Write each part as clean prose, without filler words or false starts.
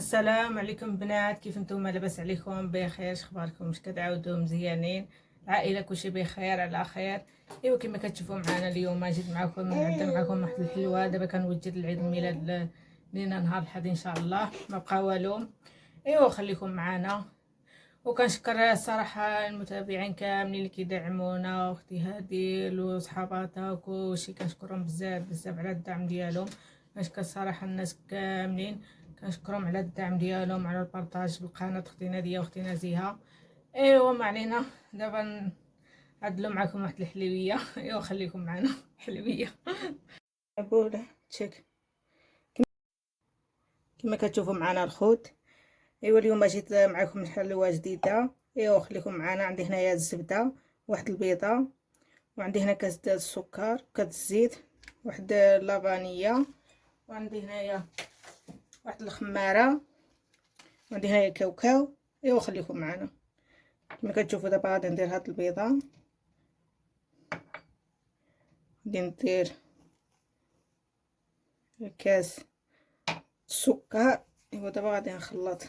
السلام عليكم بنات، كيف نتوما؟ لاباس عليكم؟ بخير؟ اخباركم؟ واش كتعاودوا؟ مزيانين؟ العائله كلشي بخير على خير. ايوا كما كتشوفوا معنا اليوم جيت معكم نعدل معكم واحد الحلوه. دابا كنوجد لعيد الميلاد لينا نهار الحد ان شاء الله، ما بقى والو. ايوا خليكم معنا، وكنشكر الصراحه المتابعين كاملين اللي كيدعمونا، واختي هاديل وصحاباتها وكلشي كنشكرهم بزاف بزاف على الدعم ديالهم. كنشكر الصراحه الناس كاملين، كنشكرهم على الدعم ديالهم، على البارطاج بالقناه اختي ناديه واختي نزيهه. ايوا ما علينا، دابا نعدلوا معكم واحد الحلويه. ايوا خليكم معنا. حلويه بوله تشيك كما كتشوفوا معنا الخوت. ايوا اليوم جيت معكم حلوه جديده. ايوا خليكم معنا. عندي هنايا الزبده، واحد البيضه، وعندي هنا كاس ديال السكر، كاس الزيت، واحد اللافانيه، وعندي هنايا واحد الخماره، وعندي هنايا كاوكاو. ايوا خليكم معنا. كما كتشوفوا دابا غادي ندير هاد البيضه، غادي ندير كاس السكر. ايوا دابا غادي نخلط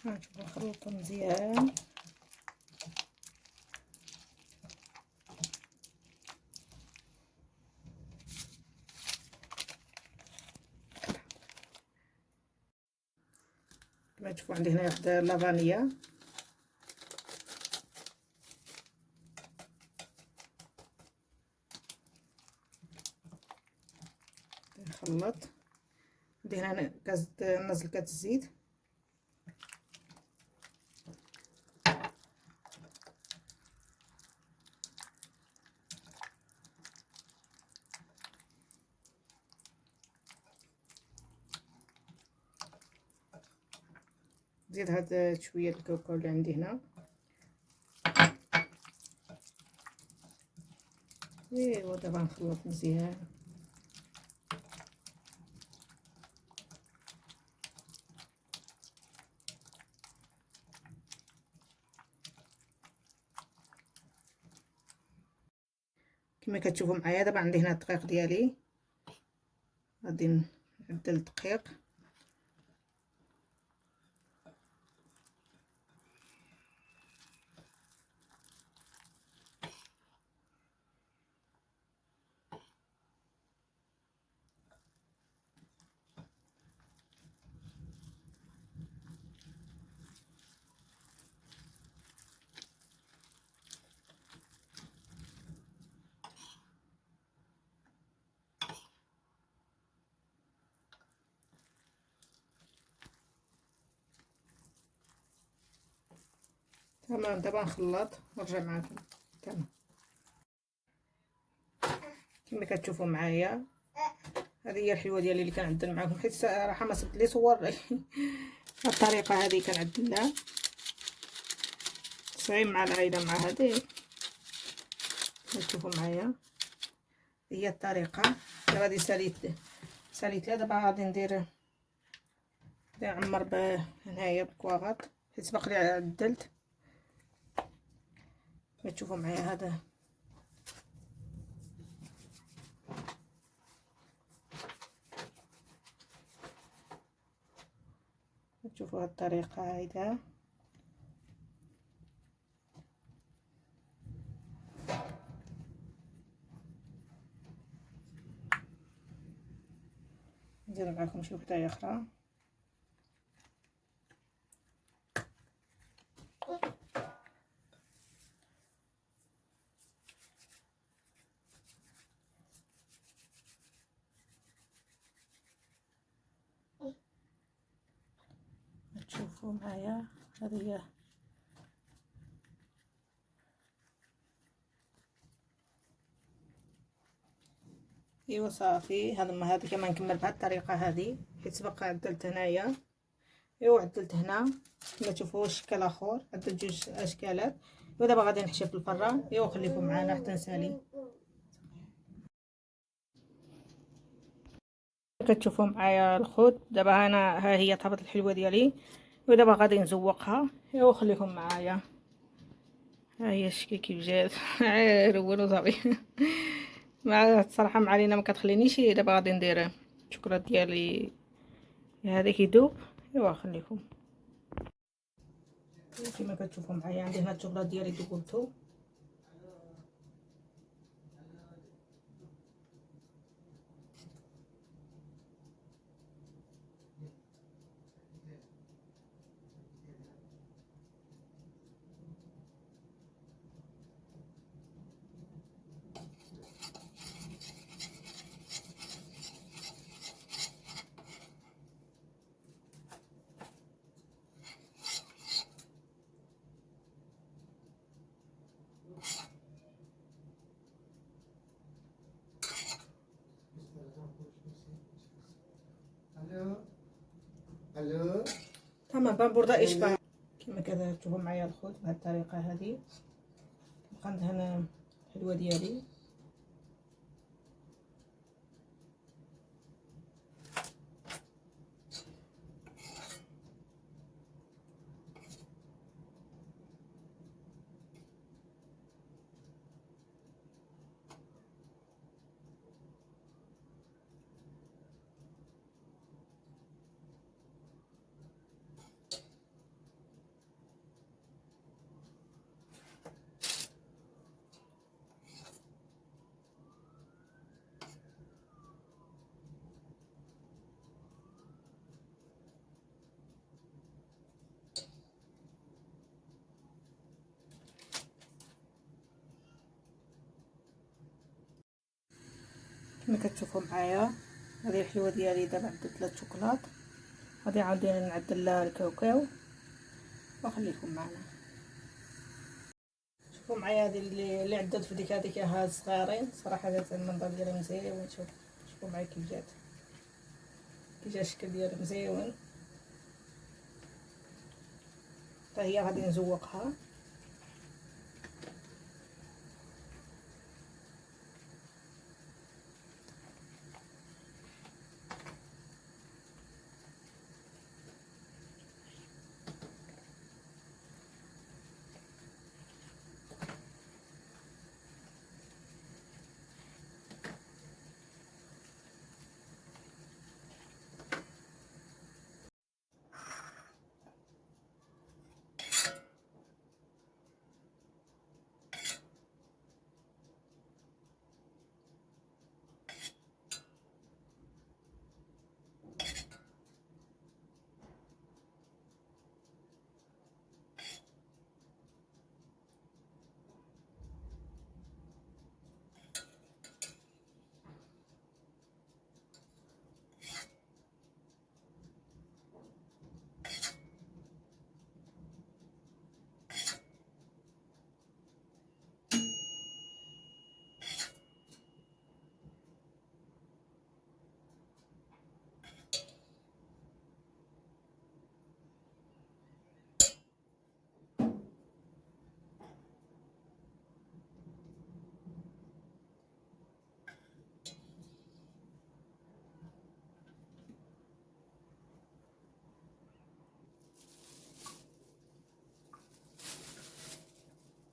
هانتوما نخلطو مزيان. كما تشوفوا عندي هنا واحد لافانيه، نخلط. عندي هنا كاس نزل كاس الزيت، نزيد هاد شويه الكاوكاو اللي عندي هنا. ايوا دابا نخلط مزيان. كما كتشوفوا معايا دابا عندي هنا الدقيق ديالي، غادي نعدل الدقيق. تمام دابا نخلط ونرجع معكم. تمام كما كتشوفوا معايا هذه هي الحلوه ديالي اللي كنعدل معكم، حيت صراحه ما صبت لي صور. الطريقه هذه كنعدلها صعيب مع العائله. مع هذه كتشوفوا معايا هي الطريقه. دابا غادي ساليت دابا غادي ندير نعمر هنايا بالكواغاط، حيت سبق لي عدلت. كتشوفوا معايا هذا كتشوفوا هاد الطريقه هيدا. ندير معكم شي وحده اخرى. تشوفوا معايا هذه هي ايوا صافي. هذه كمان نكمل بهذه الطريقه هذه، حيت سبق عدلت هنايا. ايوا عدلت هنا كما تشوفوا الشكل اخر، عدلت جوج اشكالات. ودابا غادي نحشي في الفران. ايوا خليكم معنا حتى نسالي. كتشوفوا معايا الخوت. دابا انا ها هي طابت الحلوه ديالي، ودابا غادي نزوقها. ايوا خليكم معايا. ها هي الشكل كيف جات عير صافي. مع الصراحه مع علينا ما كتخلينيش. دابا غادي ندير الشوكولات ديالي هذا كيدوب. ايوا خليكم كما كتشوفوا معايا. عندي هنا الشوكولات ديالي دوبتو. الو تمام بنبرده اشبع. كما كتشوفوا معايا الخوت بهذه الطريقه هذه. بقى ندهن الحلوه ديالي. كما كتشوفوا معايا هذه الحلوه ديالي. دابا عندي 3 شوكولات. غادي عاودي نعدل لها الكاوكاو وخليكم معنا. شوفوا معايا هذه اللي عدلت في ديك هاد صغارين. صراحه جات المنظر ديالها مزيون. شوفوا معايا كيف جات. كي جا الشكل ديالها مزيون. حتى هي غادي نزوقها.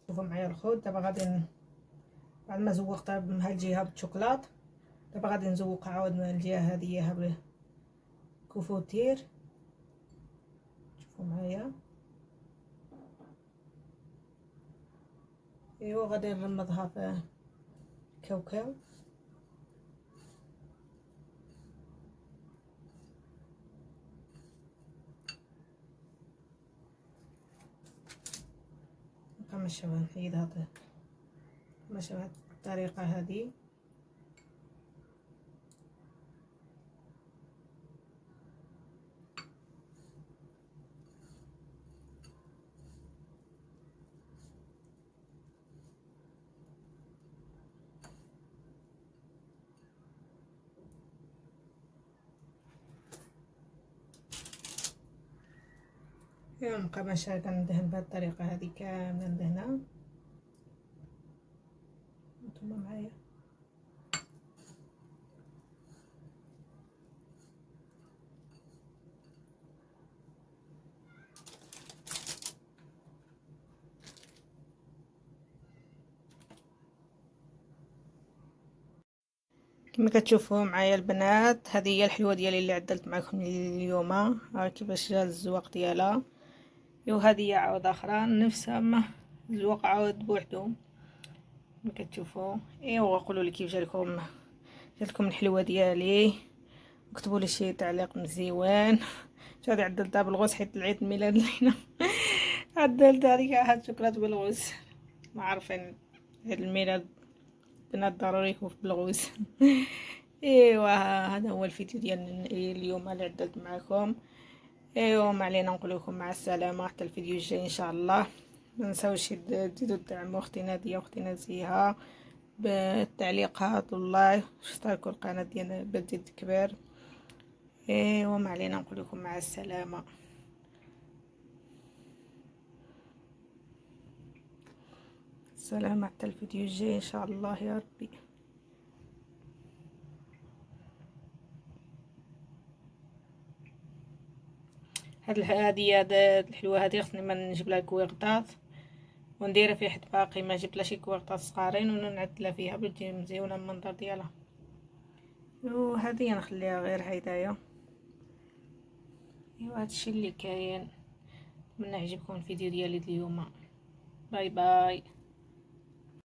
شوفوا معايا الخوت. دابا غادي بعد ما زوقتها من هاد الجهه بالشوكولات، دابا غادي نزوقها عاود من الجهه هذه بالكوفوتير. شوفوا معايا. ايوا غادي نغمضها في الكاوكاو. نقمشها نحيد هذا ماشي بهاد الطريقه هذه. يوم قماشة كندهن بهذه الطريقة هذه كاملة ندهنها. نتوما معايا. كما كتشوفوا معايا البنات، هذه هي الحلوه ديالي اللي عدلت معكم اليوم. ها كيفاش جا الزواق ديالها. وهذه هي عاود اخرى نفسها، ما الزواق عاود بوحدهم كما كتشوفوا. ايوا قولوا لي كيف جاتكم الحلوه ديالي، وكتبوا لي شي تعليق مزيوان. هذه عدلتها بالغوص حيت العيد الميلاد لينا. عدلتها لي كاع هاد الشوكولات بالغوص. ما عارفين عيد الميلاد بنات ضروري يكون بالغوص. ايوا هذا هو الفيديو ديال اليوم اللي عدلت معكم. ايوا ما علينا، نقول لكم مع السلامه حتى الفيديو الجاي ان شاء الله. ما تنساوش تزيدوا تدعموا اختي ناديه واختي نزيهه بالتعليقات واللايك، واشتركوا القناه ديالنا باش تزيد كبير. ايوا ما علينا، نقول لكم مع السلامه. السلامه حتى الفيديو الجاي ان شاء الله يا ربي. هاد الحلوه هادي خصني ما نجيب لها كويغطاط ونديرها فيها، حيت باقي ما جبت لها شي كويغطاط صغارين ونعدلها فيها باش تجي مزيونه المنظر ديالها. وهذه نخليها غير هيدايا. ايوا هادشي اللي كاين. نتمنى يعجبكم الفيديو ديالي اليوم. باي باي.